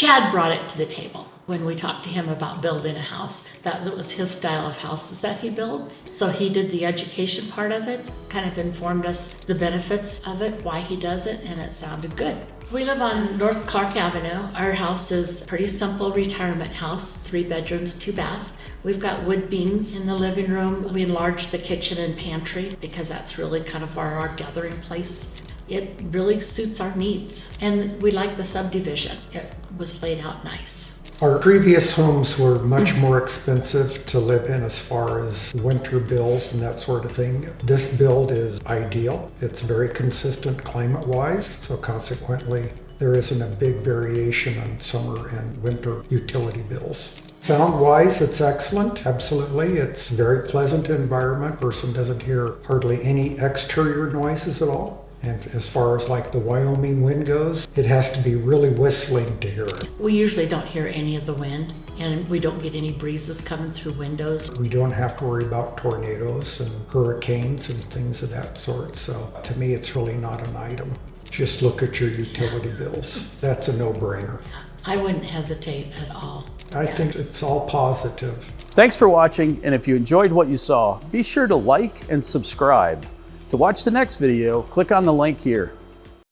Chad brought it to the table when we talked to him about building a house. That was his style of houses that he builds. So he did the education part of it, kind of informed us the benefits of it, why he does it, and it sounded good. We live on North Clark Avenue. Our house is a pretty simple retirement house, 3 bedrooms, 2 bath. We've got wood beams in the living room. We enlarged the kitchen and pantry because that's really kind of our gathering place. It really suits our needs. And we like the subdivision. It was laid out nice. Our previous homes were much more expensive to live in as far as winter bills and that sort of thing. This build is ideal. It's very consistent climate-wise, so consequently there isn't a big variation on summer and winter utility bills. Sound-wise, it's excellent, absolutely. It's a very pleasant environment. Person doesn't hear hardly any exterior noises at all. And as far as like the Wyoming wind goes, it has to be really whistling to hear it. We usually don't hear any of the wind, and we don't get any breezes coming through windows. We don't have to worry about tornadoes and hurricanes and things of that sort. So to me, it's really not an item. Just look at your utility bills. That's a no-brainer. I wouldn't hesitate at all. I think it's all positive. Thanks for watching, and if you enjoyed what you saw, be sure to like and subscribe. To watch the next video, click on the link here.